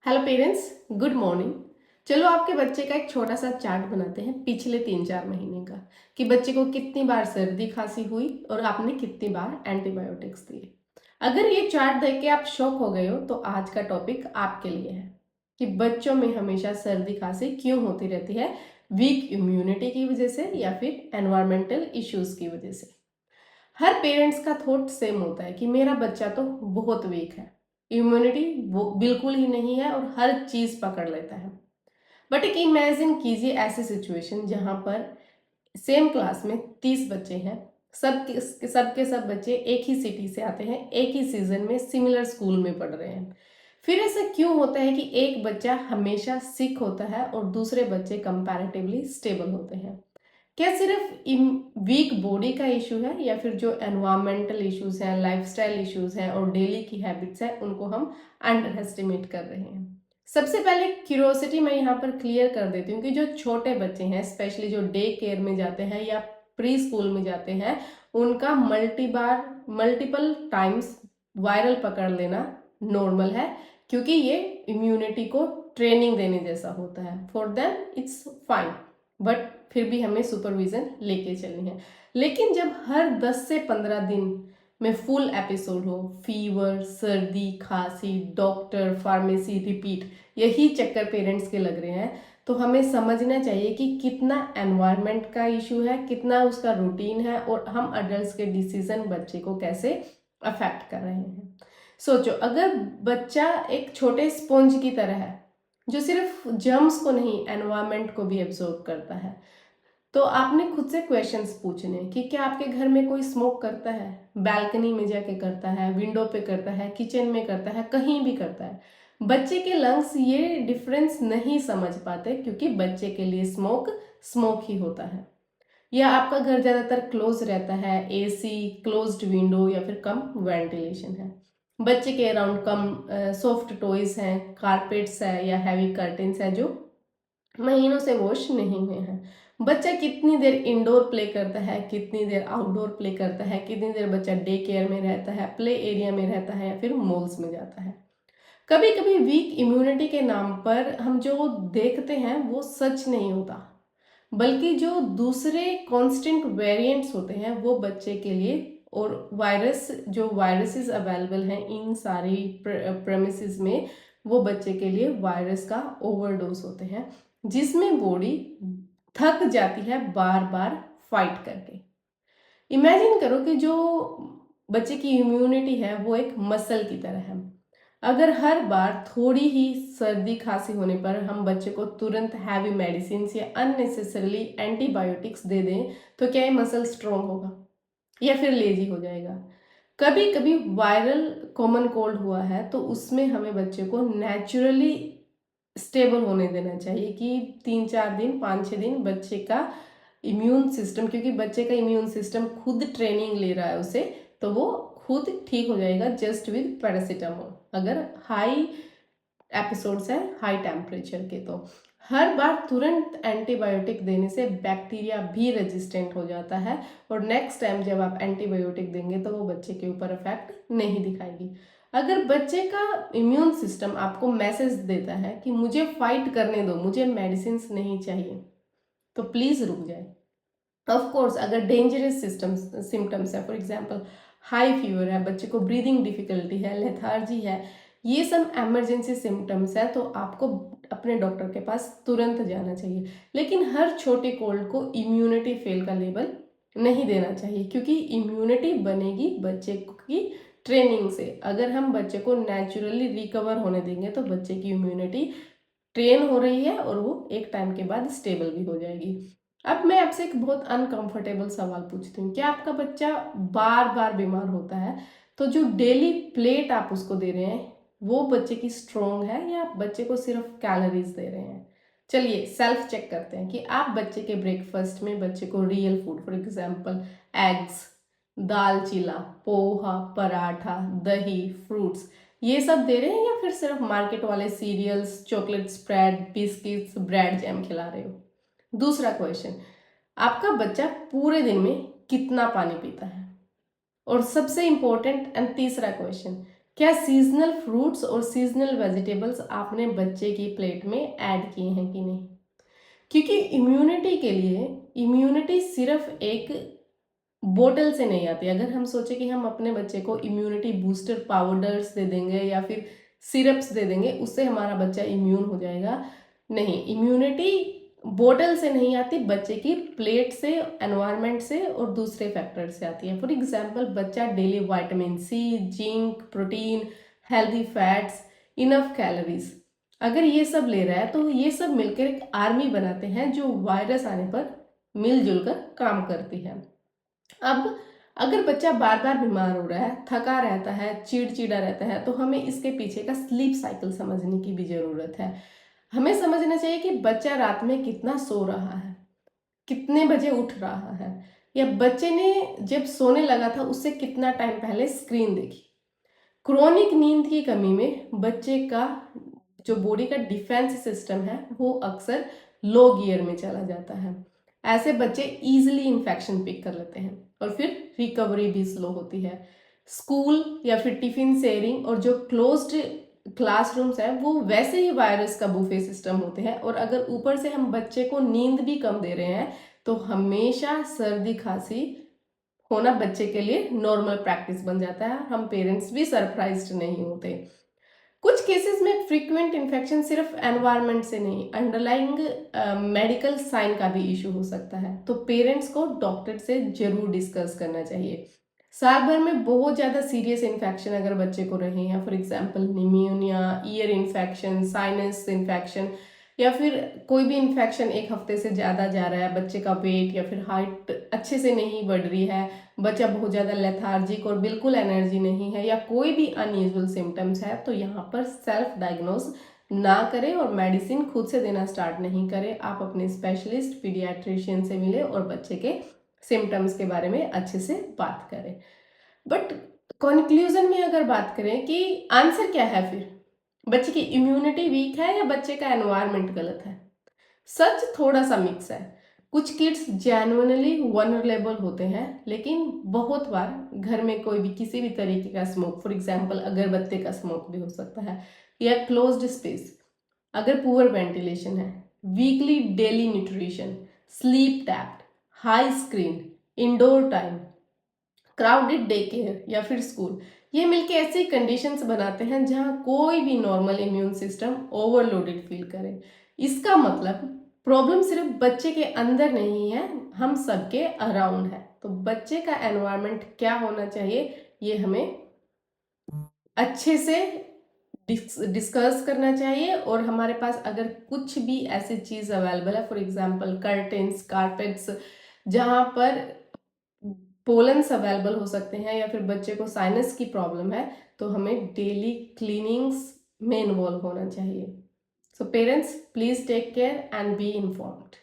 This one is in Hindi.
Hello parents, good morning. चलो आपके बच्चे का एक छोटा सा चार्ट बनाते हैं पिछले 3-4 महीने का कि बच्चे को कितनी बार सर्दी खांसी हुई और आपने कितनी बार एंटीबायोटिक्स दिए। अगर ये चार्ट देख के आप शॉक हो गए हो तो आज का टॉपिक आपके लिए है कि बच्चों में हमेशा सर्दी खांसी क्यों होती रहती है, वीक इम्यूनिटी की वजह से या फिर एनवायरमेंटल इश्यूज की वजह से। हर पेरेंट्स का थॉट सेम होता है कि मेरा बच्चा तो बहुत वीक है, इम्यूनिटी वो बिल्कुल ही नहीं है और हर चीज पकड़ लेता है। बट एक इमेजिन कीजिए ऐसी सिचुएशन जहां पर सेम क्लास में 30 बच्चे हैं। सब बच्चे एक ही सिटी से आते हैं, एक ही सीजन में सिमिलर स्कूल में पढ़ रहे हैं। फिर ऐसा क्यों होता है कि एक बच्चा हमेशा सिक होता है और दूसरे बच्चे कंपैरेटिवली स्टेबल होते हैं? क्या सिर्फ वीक बॉडी का इशू है या फिर जो एनवायरमेंटल इश्यूज हैं, लाइफस्टाइल इश्यूज हैं और डेली की हैबिट्स हैं उनको हम अंडर एस्टिमेट कर रहे हैं? सबसे पहले क्यूरोसिटी मैं यहाँ पर क्लियर कर देती हूँ कि जो छोटे बच्चे हैं, स्पेशली जो डे केयर में जाते हैं या प्री स्कूल में जाते हैं, उनका मल्टीपल टाइम्स वायरल पकड़ लेना नॉर्मल है, क्योंकि ये इम्यूनिटी को ट्रेनिंग देने जैसा होता है। For them it's fine, but फिर भी हमें सुपरविजन लेके चलनी है। लेकिन जब हर 10 से 15 दिन में फुल एपिसोड हो, फीवर, सर्दी, खांसी, डॉक्टर, फार्मेसी, रिपीट, यही चक्कर पेरेंट्स के लग रहे हैं, तो हमें समझना चाहिए कि कितना एनवायरनमेंट का इशू है, कितना उसका रूटीन है और हम अडल्ट्स के डिसीजन बच्चे को कैसे अफेक्ट कर रहे हैं। सोचो, अगर बच्चा एक छोटे स्पॉन्ज की तरह है जो सिर्फ जर्म्स को नहीं एनवायरनमेंट को भी एब्जॉर्ब करता है, तो आपने खुद से क्वेश्चंस पूछने कि क्या आपके घर में कोई स्मोक करता है, बैल्कनी में जाके करता है, विंडो पे करता है, किचन में करता है, कहीं भी करता है? बच्चे के लंग्स ये डिफरेंस नहीं समझ पाते, क्योंकि बच्चे के लिए स्मोक स्मोक ही होता है। या आपका घर ज्यादातर क्लोज रहता है, एसी, क्लोज्ड विंडो या फिर कम वेंटिलेशन है। बच्चे के अराउंड कम सॉफ्ट टॉयज हैं, कारपेट्स है या हैवी कर्टेन्स है जो महीनों से वॉश नहीं हुए हैं। बच्चा कितनी देर इंडोर प्ले करता है, कितनी देर आउटडोर प्ले करता है, कितनी देर बच्चा डे केयर में रहता है, प्ले एरिया में रहता है या फिर मॉल्स में जाता है। कभी कभी वीक इम्यूनिटी के नाम पर हम जो देखते हैं वो सच नहीं होता, बल्कि जो दूसरे कांस्टेंट वेरिएंट्स होते हैं वो बच्चे के लिए, और वायरसेस अवेलेबल हैं इन सारी प्रेमिसेस में, वो बच्चे के लिए वायरस का ओवरडोज होते हैं, जिसमें बॉडी थक जाती है बार बार फाइट करके। इमेजिन करो कि जो बच्चे की इम्यूनिटी है वो एक मसल की तरह है। अगर हर बार थोड़ी ही सर्दी खांसी होने पर हम बच्चे को तुरंत हैवी मेडिसिन या अननेसेसरली एंटीबायोटिक्स दे दें, तो क्या ये मसल स्ट्रोंग होगा या फिर लेजी हो जाएगा? कभी कभी वायरल कॉमन कोल्ड हुआ है तो उसमें हमें बच्चे को नेचुरली स्टेबल होने देना चाहिए कि 3-4 दिन, 5-6 दिन बच्चे का इम्यून सिस्टम, क्योंकि बच्चे का इम्यून सिस्टम खुद ट्रेनिंग ले रहा है उसे, तो वो खुद ठीक हो जाएगा जस्ट विद पैरासीटामोल। अगर हाई एपिसोड्स हैं हाई टेम्परेचर के, तो हर बार तुरंत एंटीबायोटिक देने से बैक्टीरिया भी रेजिस्टेंट हो जाता है और नेक्स्ट टाइम जब आप एंटीबायोटिक देंगे तो वो बच्चे के ऊपर इफेक्ट नहीं दिखाएगी। अगर बच्चे का इम्यून सिस्टम आपको मैसेज देता है कि मुझे फाइट करने दो, मुझे मेडिसिन नहीं चाहिए, तो प्लीज रुक जाए। ऑफ कोर्स अगर डेंजरस सिम्टम्स है, फॉर एग्जांपल हाई फीवर है, बच्चे को ब्रीदिंग डिफिकल्टी है, लेथार्जी है, ये सब इमरजेंसी सिम्टम्स है, तो आपको अपने डॉक्टर के पास तुरंत जाना चाहिए। लेकिन हर छोटे कोल्ड को इम्यूनिटी फेल का लेबल नहीं देना चाहिए, क्योंकि इम्यूनिटी बनेगी बच्चे की ट्रेनिंग से। अगर हम बच्चे को नेचुरली रिकवर होने देंगे तो बच्चे की इम्यूनिटी ट्रेन हो रही है और वो एक टाइम के बाद स्टेबल भी हो जाएगी। अब मैं आपसे एक बहुत अनकंफर्टेबल सवाल पूछती हूँ, क्या आपका बच्चा बार बार बीमार होता है तो जो डेली प्लेट आप उसको दे रहे हैं वो बच्चे की स्ट्रोंग है या आप बच्चे को सिर्फ कैलोरीज दे रहे हैं? चलिए सेल्फ चेक करते हैं कि आप बच्चे के ब्रेकफास्ट में बच्चे को real food, for example eggs, दाल चीला, पोहा, पराठा, दही, फ्रूट्स, ये सब दे रहे हैं या फिर सिर्फ मार्केट वाले cereals, chocolate spread, biscuits, bread jam खिला रहे हो? दूसरा क्वेश्चन, आपका बच्चा पूरे दिन में कितना पानी पीता है? और सबसे इंपॉर्टेंट एंड तीसरा क्वेश्चन, क्या सीजनल फ्रूट्स और सीजनल वेजिटेबल्स आपने बच्चे की प्लेट में ऐड किए हैं कि नहीं? क्योंकि इम्यूनिटी के लिए इम्यूनिटी सिर्फ एक बोतल से नहीं आती। अगर हम सोचे कि हम अपने बच्चे को इम्यूनिटी बूस्टर पाउडर्स दे देंगे या फिर सिरप्स दे देंगे, उससे हमारा बच्चा इम्यून हो जाएगा, नहीं। इम्यूनिटी बोतल से नहीं आती, बच्चे की प्लेट से, एनवायरनमेंट से और दूसरे फैक्टर से आती है। फॉर एग्जाम्पल, बच्चा daily vitamin C, zinc, protein, healthy fats, enough calories अगर ये सब ले रहा है तो ये सब मिलकर एक आर्मी बनाते हैं जो वायरस आने पर मिलजुल कर काम करती है। अब अगर बच्चा बार बार बीमार हो रहा है, थका रहता है, चिड़चिड़ा रहता है, तो हमें इसके पीछे का स्लीप साइकिल समझने की भी जरूरत है। हमें समझना चाहिए कि बच्चा रात में कितना सो रहा है, कितने बजे उठ रहा है, या बच्चे ने जब सोने लगा था उससे कितना टाइम पहले स्क्रीन देखी। क्रोनिक नींद की कमी में बच्चे का जो बॉडी का डिफेंस सिस्टम है वो अक्सर लो गियर में चला जाता है। ऐसे बच्चे इजीली इन्फेक्शन पिक कर लेते हैं और फिर रिकवरी भी स्लो होती है। स्कूल या फिर टिफिन शेयरिंग और जो क्लोज्ड क्लासरूम्स है वो वैसे ही वायरस का बुफे सिस्टम होते हैं, और अगर ऊपर से हम बच्चे को नींद भी कम दे रहे हैं तो हमेशा सर्दी खांसी होना बच्चे के लिए नॉर्मल प्रैक्टिस बन जाता है। हम पेरेंट्स भी सरप्राइज्ड नहीं होते। कुछ केसेस में फ्रीक्वेंट इन्फेक्शन सिर्फ एनवायरनमेंट से नहीं, अंडरलाइंग मेडिकल साइन का भी इशू हो सकता है, तो पेरेंट्स को डॉक्टर से जरूर डिस्कस करना चाहिए। साल भर में बहुत ज़्यादा सीरियस इन्फेक्शन अगर बच्चे को रहे हैं, for example pneumonia, ear infection, sinus infection, या फिर कोई भी इन्फेक्शन एक हफ्ते से ज़्यादा जा रहा है, बच्चे का वेट या फिर हाइट अच्छे से नहीं बढ़ रही है, बच्चा बहुत ज़्यादा लेथार्जिक और बिल्कुल एनर्जी नहीं है, या कोई भी अनयूजुअल सिम्टम्स है, तो यहाँ पर सेल्फ डायग्नोज ना करें और मेडिसिन खुद से देना स्टार्ट नहीं करें। आप अपने स्पेशलिस्ट पीडियाट्रिशियन से मिले और बच्चे के सिम्टम्स के बारे में अच्छे से बात करें। बट कंक्लूजन में अगर बात करें कि आंसर क्या है, फिर बच्चे की इम्यूनिटी वीक है या बच्चे का एनवायरनमेंट गलत है? सच थोड़ा सा मिक्स है। कुछ किड्स जेन्युइनली वनरेबल होते हैं, लेकिन बहुत बार घर में कोई भी किसी भी तरीके का स्मोक, फॉर एग्जांपल अगरबत्ती का स्मोक भी हो सकता है, या क्लोज्ड स्पेस, अगर पुअर वेंटिलेशन है, weekly daily nutrition, sleep tapped, high screen, indoor time, crowded day care या फिर स्कूल, ये मिलके ऐसी कंडीशंस बनाते हैं जहां कोई भी normal immune system overloaded feel करे। इसका मतलब प्रॉब्लम सिर्फ बच्चे के अंदर नहीं है, हम सबके अराउंड है। तो बच्चे का एनवायरनमेंट क्या होना चाहिए, ये हमें अच्छे से डिस्कस करना चाहिए। और हमारे पास अगर कुछ भी ऐसी चीज़ अवेलेबल है, फॉर एग्जांपल कर्टेन्स, कारपेट्स, जहाँ पर पोलन्स अवेलेबल हो सकते हैं, या फिर बच्चे को साइनस की प्रॉब्लम है, तो हमें डेली क्लीनिंग्स में इन्वॉल्व होना चाहिए। So parents, please take care and be informed.